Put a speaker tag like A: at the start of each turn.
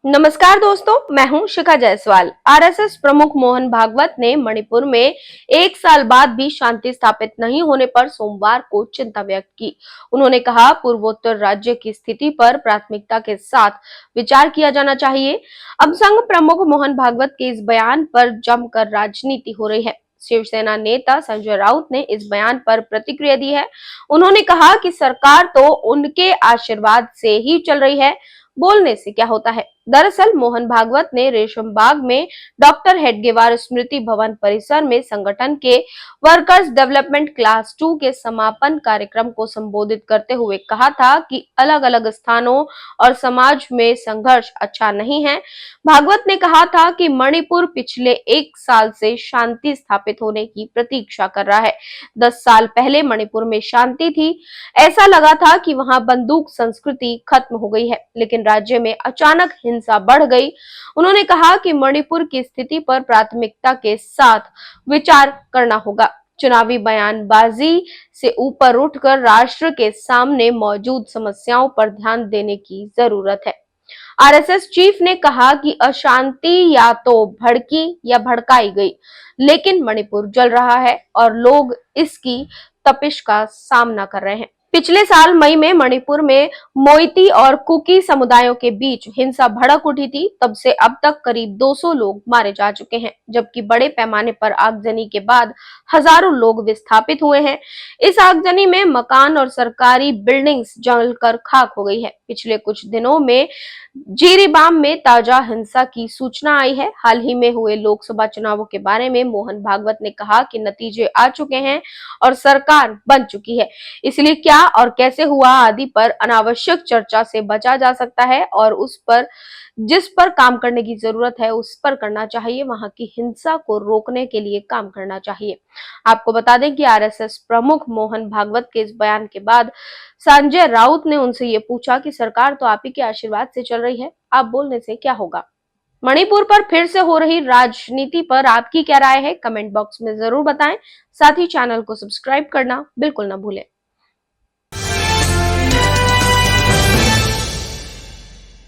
A: नमस्कार दोस्तों, मैं हूं शिखा जायसवाल। आरएसएस प्रमुख मोहन भागवत ने मणिपुर में 1 साल बाद भी शांति स्थापित नहीं होने पर सोमवार को चिंता व्यक्त की। उन्होंने कहा, पूर्वोत्तर राज्य की स्थिति पर प्राथमिकता के साथ विचार किया जाना चाहिए। अब संघ प्रमुख मोहन भागवत के इस बयान पर जमकर राजनीति हो रही है। शिवसेना नेता संजय राउत ने इस बयान पर प्रतिक्रिया दी है। उन्होंने कहा कि सरकार तो उनके आशीर्वाद से ही चल रही है, बोलने से क्या होता है। दरअसल मोहन भागवत ने रेशम बाग में डॉक्टर हेडगेवार स्मृति भवन परिसर में संगठन के वर्कर्स डेवलपमेंट क्लास 2 के समापन कार्यक्रम को संबोधित करते हुए कहा था कि अलग अलग स्थानों और समाज में संघर्ष अच्छा नहीं है। भागवत ने कहा था कि मणिपुर पिछले 1 साल से शांति स्थापित होने की प्रतीक्षा कर रहा है। 10 साल पहले मणिपुर में शांति थी, ऐसा लगा था कि वहां बंदूक संस्कृति खत्म हो गई है, लेकिन राज्य में अचानक हिंसा बढ़ गई। उन्होंने कहा कि मणिपुर की स्थिति पर प्राथमिकता के साथ विचार करना होगा। चुनावी बयानबाजी से ऊपर उठकर राष्ट्र के सामने मौजूद समस्याओं पर ध्यान देने की जरूरत है। आरएसएस चीफ ने कहा कि अशांति या तो भड़की या भड़काई गई, लेकिन मणिपुर जल रहा है और लोग इसकी तपिश का सामना कर रहे हैं। पिछले साल मई में मणिपुर में मोइती और कुकी समुदायों के बीच हिंसा भड़क उठी थी। तब से अब तक करीब 200 लोग मारे जा चुके हैं, जबकि बड़े पैमाने पर आगजनी के बाद हजारों लोग विस्थापित हुए हैं। इस आगजनी में मकान और सरकारी बिल्डिंग्स जलकर खाक हो गई है। पिछले कुछ दिनों में जीरीबाम में ताजा हिंसा की सूचना आई है। हाल ही में हुए लोकसभा चुनावों के बारे में मोहन भागवत ने कहा कि नतीजे आ चुके हैं और सरकार बन चुकी है, इसलिए क्या और कैसे हुआ आदि पर अनावश्यक चर्चा से बचा जा सकता है और उस पर जिस पर काम करने की जरूरत है उस पर करना चाहिए। वहां की हिंसा को रोकने के लिए काम करना चाहिए। आपको बता दें कि आरएसएस प्रमुख मोहन भागवत के इस बयान के बाद संजय राउत ने उनसे ये पूछा कि सरकार तो आप ही के आशीर्वाद से चल रही है, आप बोलने से क्या होगा। मणिपुर पर फिर से हो रही राजनीति पर आपकी क्या राय है, कमेंट बॉक्स में जरूर बताएं। साथ ही चैनल को सब्सक्राइब करना बिल्कुल ना भूलें।